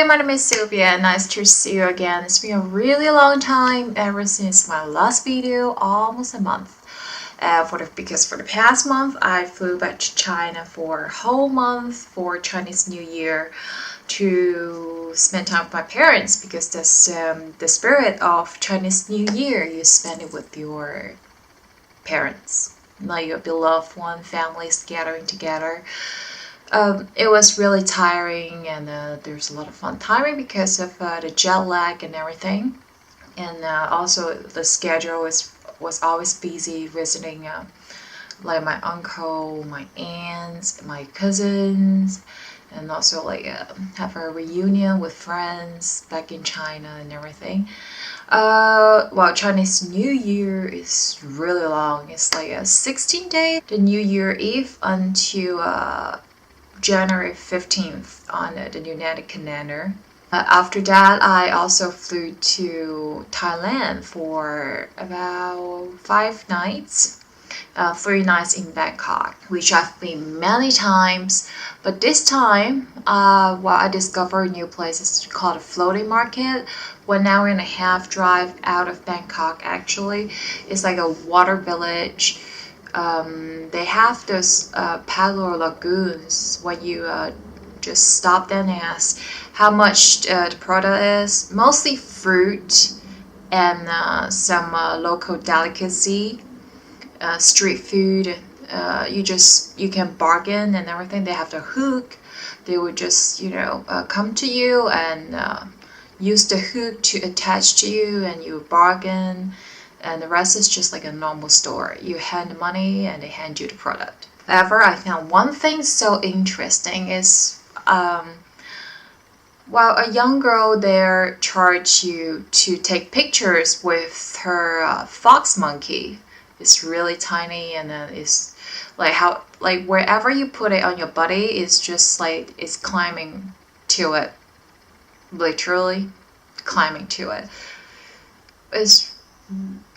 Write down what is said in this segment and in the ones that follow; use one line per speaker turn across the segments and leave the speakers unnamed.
Hey, my name is Sylvia. Nice to see you again. It's been a really long time ever since my last video, almost a month. Because for the past month I flew back to China for a whole month for Chinese New Year to spend time with my parents, because that's the spirit of Chinese New Year. You spend it with your parents, like your beloved one, families gathering together. It was really tiring, and there's a lot of fun timing because of the jet lag and everything. And also the schedule was always busy visiting like my uncle, my aunts, my cousins, and also like have a reunion with friends back in China and everything. Well, Chinese New Year is really long. It's like a 16 days. The New Year Eve until January 15th on the United Calendar. After that, I also flew to Thailand for about 5 nights. 3 nights in Bangkok, which I've been many times. But this time, I discovered a new place. It's called a floating market. 1 hour and a half drive out of Bangkok, actually. It's like a water village. They have those paddler lagoons when you just stop there and ask how much the product is. Mostly fruit and some local delicacy, street food. You can bargain and everything. They have the hook. They would just come to you and use the hook to attach to you, and you bargain. And the rest is just like a normal store. You hand the money and they hand you the product. However, I found one thing so interesting is while a young girl there charged you to take pictures with her fox monkey. It's really tiny, and it's like wherever you put it on your body, it's just like it's climbing to it, literally climbing to it.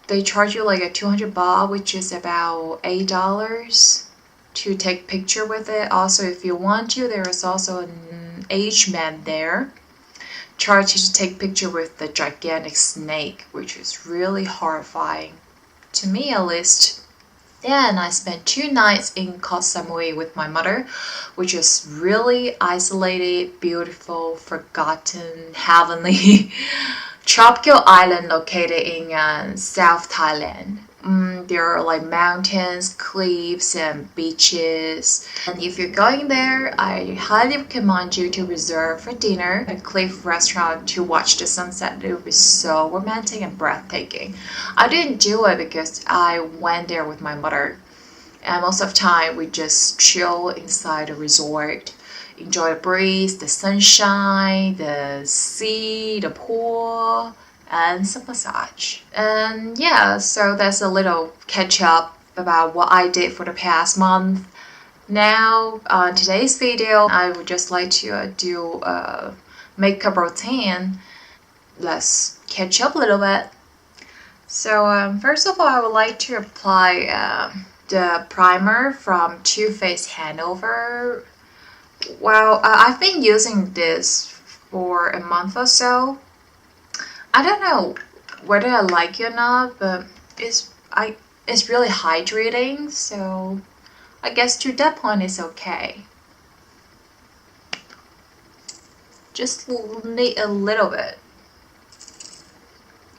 They charge you like a 200 baht, which is about $8 to take picture with it. Also, if you want to, there is also an aged man there charge you to take picture with the gigantic snake, which is really horrifying, to me at least. Then I spent 2 nights in Koh Samui with my mother, which is really isolated, beautiful, forgotten, heavenly tropical island located in South Thailand. There are like mountains, cliffs, and beaches. And if you're going there, I highly recommend you to reserve for dinner a cliff restaurant to watch the sunset. It would be so romantic and breathtaking. I didn't do it because I went there with my mother, and most of the time we just chill inside the resort. Enjoy the breeze, the sunshine, the sea, the pool, and some massage. And yeah, so that's a little catch up about what I did for the past month. Now, on today's video, I would just like to do a makeup routine. Let's catch up a little bit. So first of all, I would like to apply the primer from Too Faced Hangover. Well, I've been using this for a month or so. I don't know whether I like it or not, but it's really hydrating, so I guess to that point it's okay. Just need a little bit.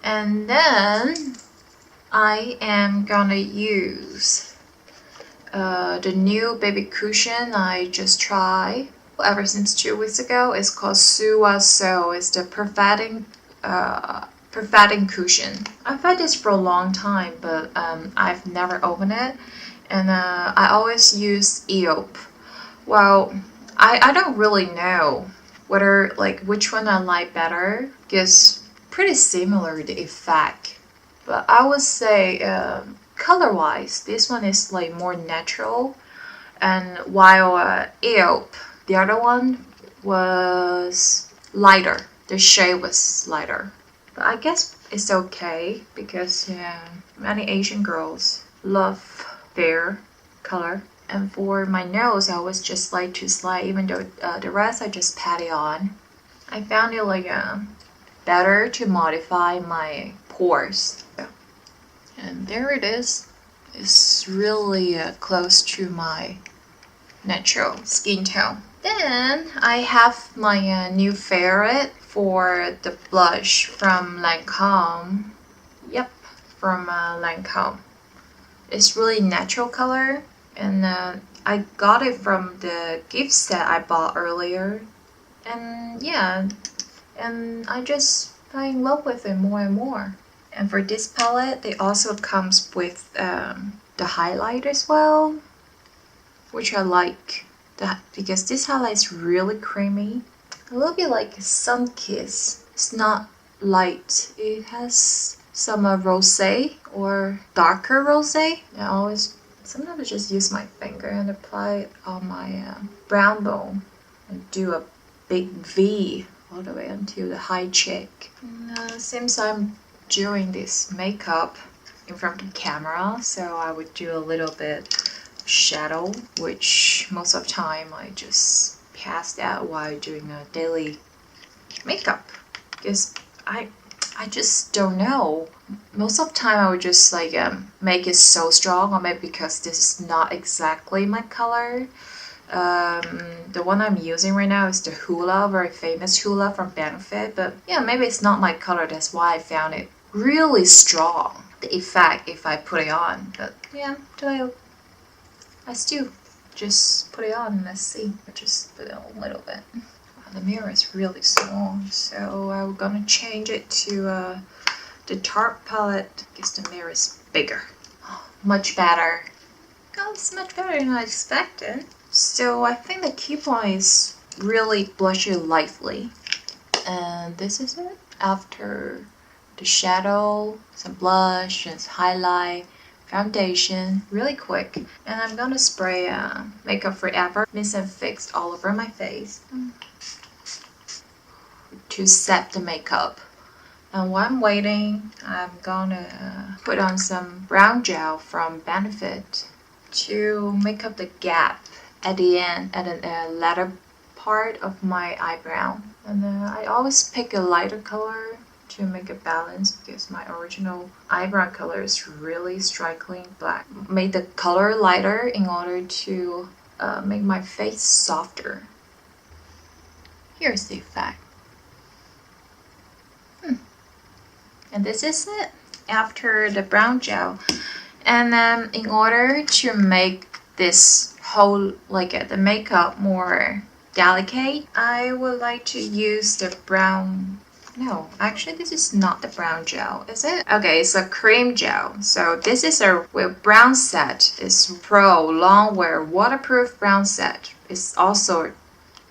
And then I am gonna use the new baby cushion I just tried ever since 2 weeks ago. It's called Sulwhasoo. It's the perfecting cushion. I've had this for a long time, but I've never opened it, and I always use EOP. Well, I don't really know whether which one I like better, because pretty similar the effect, but I would say color-wise, this one is like more natural, and while EOP, the other one, was lighter. The shade was lighter. But I guess it's okay because many Asian girls love their color. And for my nose, I always just like to slide, even though the rest I just pat it on. I found it like better to modify my pores. And there it is. It's really close to my natural skin tone. Then I have my new favorite for the blush from Lancome. Yep, from Lancome. It's really natural color, and I got it from the gift set I bought earlier. And yeah, and I just fell in love with it more and more. And for this palette, it also comes with the highlight as well, which I like that because this highlight is really creamy, a little bit like Sun Kiss. It's not light. It has some rosé or darker rosé. Sometimes I just use my finger and apply it on my brow bone and do a big V all the way until the high cheek. Since I'm doing this makeup in front of the camera, so I would do a little bit of shadow, which most of the time I just pass that while doing a daily makeup, because I just don't know. Most of the time I would just like make it so strong, or maybe because this is not exactly my color. The one I'm using right now is the Hoola, very famous Hoola from Benefit, but yeah, maybe it's not my color. That's why I found it really strong, the effect, if I put it on. But yeah, I still just put it on and let's see. I just put it on a little bit. Wow, the mirror is really small, so I'm gonna change it to the Tarte palette because the mirror is bigger. Oh, much better. Oh, it's much better than I expected. So I think the key point is really blush it lightly. And this is it. After the shadow, some blush, and highlight, foundation, really quick. And I'm gonna spray Makeup Forever Mix&Fix all over my face to set the makeup. And while I'm waiting, I'm gonna put on some brown gel from Benefit to make up the gap at the end, at the latter part of my eyebrow. And I always pick a lighter color to make a balance because my original eyebrow color is really strikingly black. Made the color lighter in order to make my face softer. Here's the effect. And this is it after the brown gel. And in order to make this whole, like the makeup more delicate, I would like to use the brown. No, actually this is not the brown gel, is it? Okay, it's a cream gel. So this is a brown set. It's Pro Longwear Waterproof Brown Set. It's also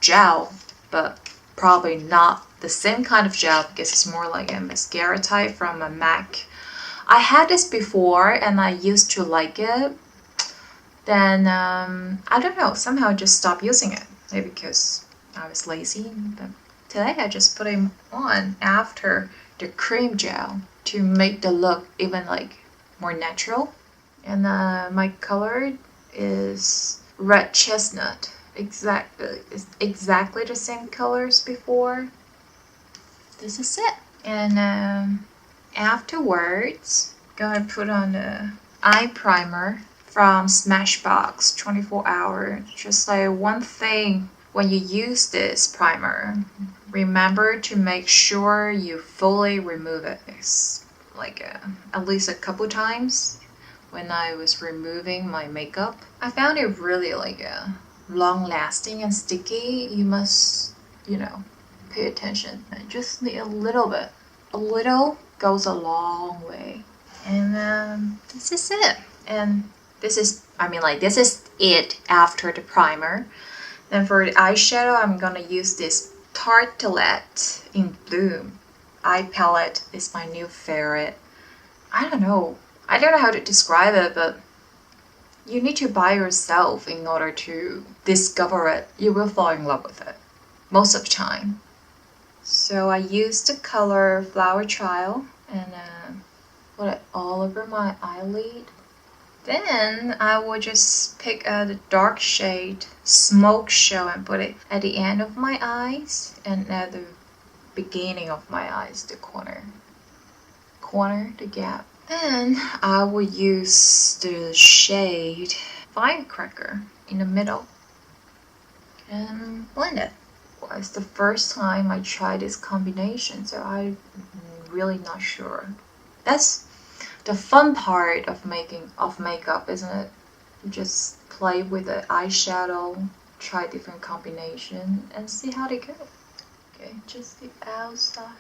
gel, but probably not the same kind of gel because it's more like a mascara type from a M.A.C. I had this before and I used to like it. Then I don't know, somehow I just stopped using it. Maybe because I was lazy. But today I just put it on after the cream gel to make the look even like more natural. And my color is red chestnut. It's exactly the same color as before. This is it. And afterwards, gonna put on the eye primer from Smashbox 24 hour. Just like one thing when you use this primer, remember to make sure you fully remove it. It's like at least a couple times when I was removing my makeup. I found it really like long lasting and sticky. You must, pay attention. I just need a little bit. A little goes a long way. And this is it. And this is it after the primer. Then for the eyeshadow, I'm gonna use this Tarelette in Bloom eye palette. Is my new favorite. I don't know how to describe it, but you need to buy yourself in order to discover it. You will fall in love with it most of the time. So I used the color Flower Child and put it all over my eyelid. Then I will just pick the dark shade Smoke Show and put it at the end of my eyes and at the beginning of my eyes, the corner, the gap. Then I will use the shade Firecracker in the middle and blend it. Well, it's the first time I tried this combination, so I'm really not sure. That's the fun part of makeup, isn't it? You just play with the eyeshadow, try different combination, and see how they go. Okay, just the outside.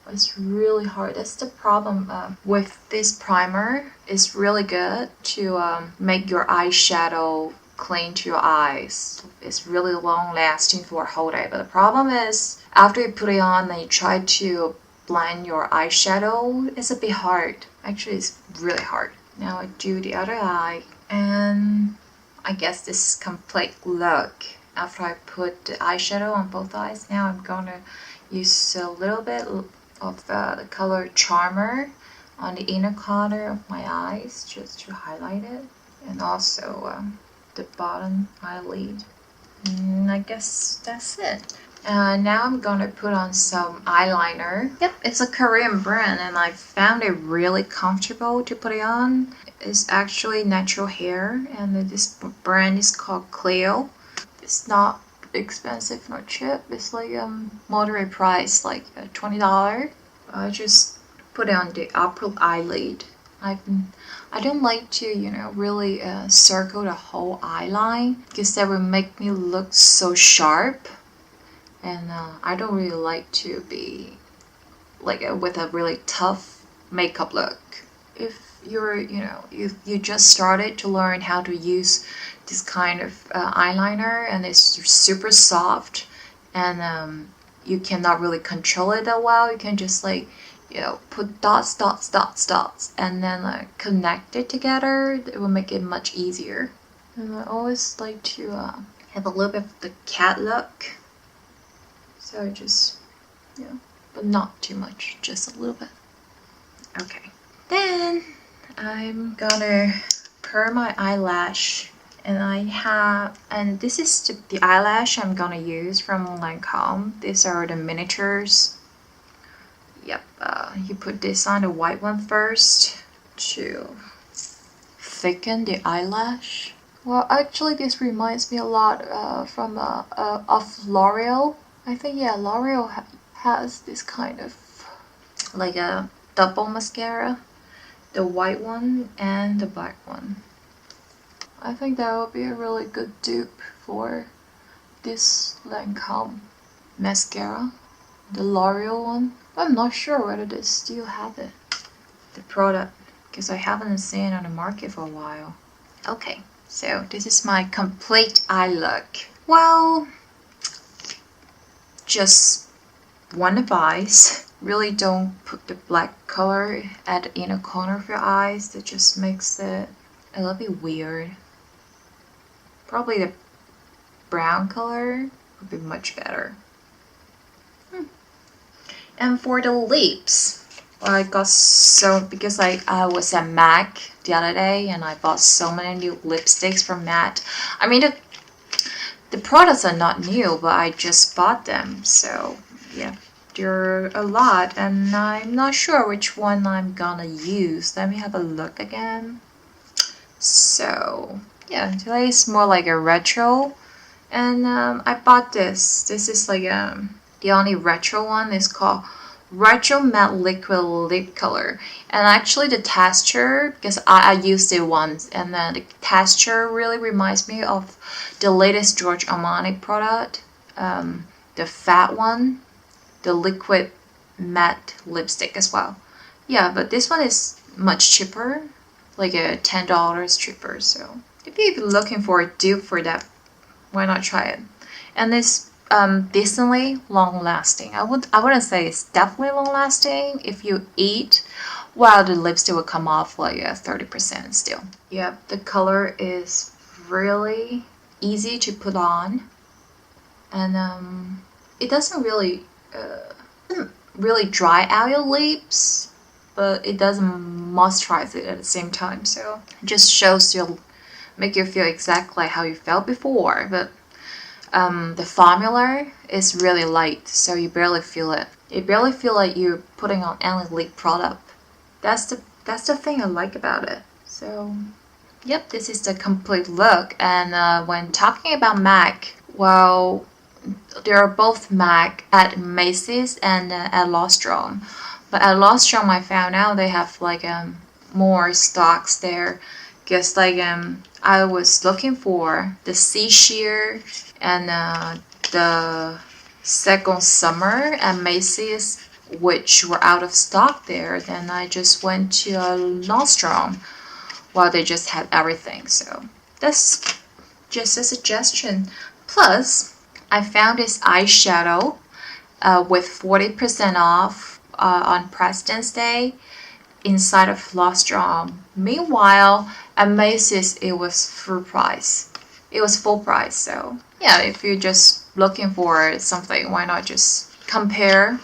It's really hard. That's the problem with this primer. It's really good to make your eyeshadow cling to your eyes. It's really long lasting for a whole day. But the problem is, after you put it on and you try to blend your eyeshadow, it's a bit hard. Actually, it's really hard. Now I do the other eye, and I guess this is complete look. After I put the eyeshadow on both eyes, now I'm gonna use a little bit of the color Charmer on the inner corner of my eyes just to highlight it, and also the bottom eyelid. And I guess that's it. Now I'm gonna put on some eyeliner. Yep, it's a Korean brand and I found it really comfortable to put it on. It's actually natural hair, and this brand is called Clio. It's not expensive nor cheap. It's like moderate price, like $20. I just put it on the upper eyelid. I don't like to, you know, really circle the whole eyeline because that will make me look so sharp, and I don't really like to be like with a really tough makeup look. If you're, you know, you just started to learn how to use this kind of eyeliner and it's super soft, and you cannot really control it that well, you can just like, you know, put dots and then connect it together. It will make it much easier. And I always like to have a little bit of the cat look, so just, yeah, but not too much, just a little bit. Okay, then I'm gonna curl my eyelash, and this is the eyelash I'm gonna use from Lancome. These are the miniatures. Yep, you put this on the white one first to thicken the eyelash. Well, actually this reminds me a lot of L'Oreal. I think, yeah, L'Oreal has this kind of like a double mascara, the white one and the black one. I think that would be a really good dupe for this Lancome mascara, the L'Oreal one. I'm not sure whether they still have it, the product, because I haven't seen it on the market for a while. Okay, so this is my complete eye look. Well, just one advice. Really don't put the black color at the inner corner of your eyes. That just makes it a little bit weird. Probably the brown color would be much better. And for the lips, I got because I was at M.A.C the other day and I bought so many new lipsticks from M.A.C. I mean, the products are not new, but I just bought them, so yeah, there are a lot, and I'm not sure which one I'm gonna use. Let me have a look again. So yeah, today is more like a retro, and I bought this. This is like the only retro one is called Retro Matte Liquid Lip Color, and actually the texture, because I used it once, and then the texture really reminds me of the latest Giorgio Armani product, the fat one, the liquid matte lipstick as well. Yeah, but this one is much cheaper, like a $10 cheaper. So if you're looking for a dupe for that, why not try it? And it's decently long lasting. I wouldn't say it's definitely long lasting. If you eat, well, the lipstick will come off like 30% still. Yeah, the color is really easy to put on, and it doesn't really dry out your lips, but it doesn't moisturize it at the same time. So it just shows you'll make you feel exactly how you felt before, but the formula is really light, so you barely feel it. You barely feel like you're putting on any lip product. That's the thing I like about it. So, yep, this is the complete look. And when talking about M.A.C, well, there are both M.A.C at Macy's and at Nordstrom. But at Nordstrom, I found out they have like more stocks there. Because like I was looking for the sea sheer and the second summer at Macy's, which were out of stock there. Then I just went to Nordstrom. Well, they just had everything. So that's just a suggestion. Plus, I found this eyeshadow with 40% off on President's Day inside of Nordstrom. Meanwhile, at Macy's, it was full price. It was full price. So yeah, if you're just looking for something, why not just compare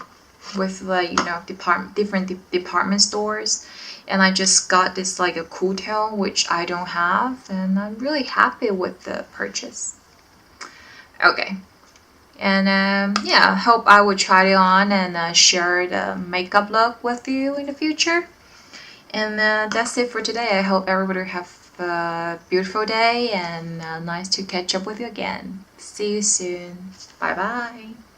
with like different department stores. And I just got this like a cool tone, which I don't have, and I'm really happy with the purchase. Okay. And yeah, hope I will try it on and share the makeup look with you in the future. And that's it for today. I hope everybody have a beautiful day and nice to catch up with you again. See you soon. Bye bye.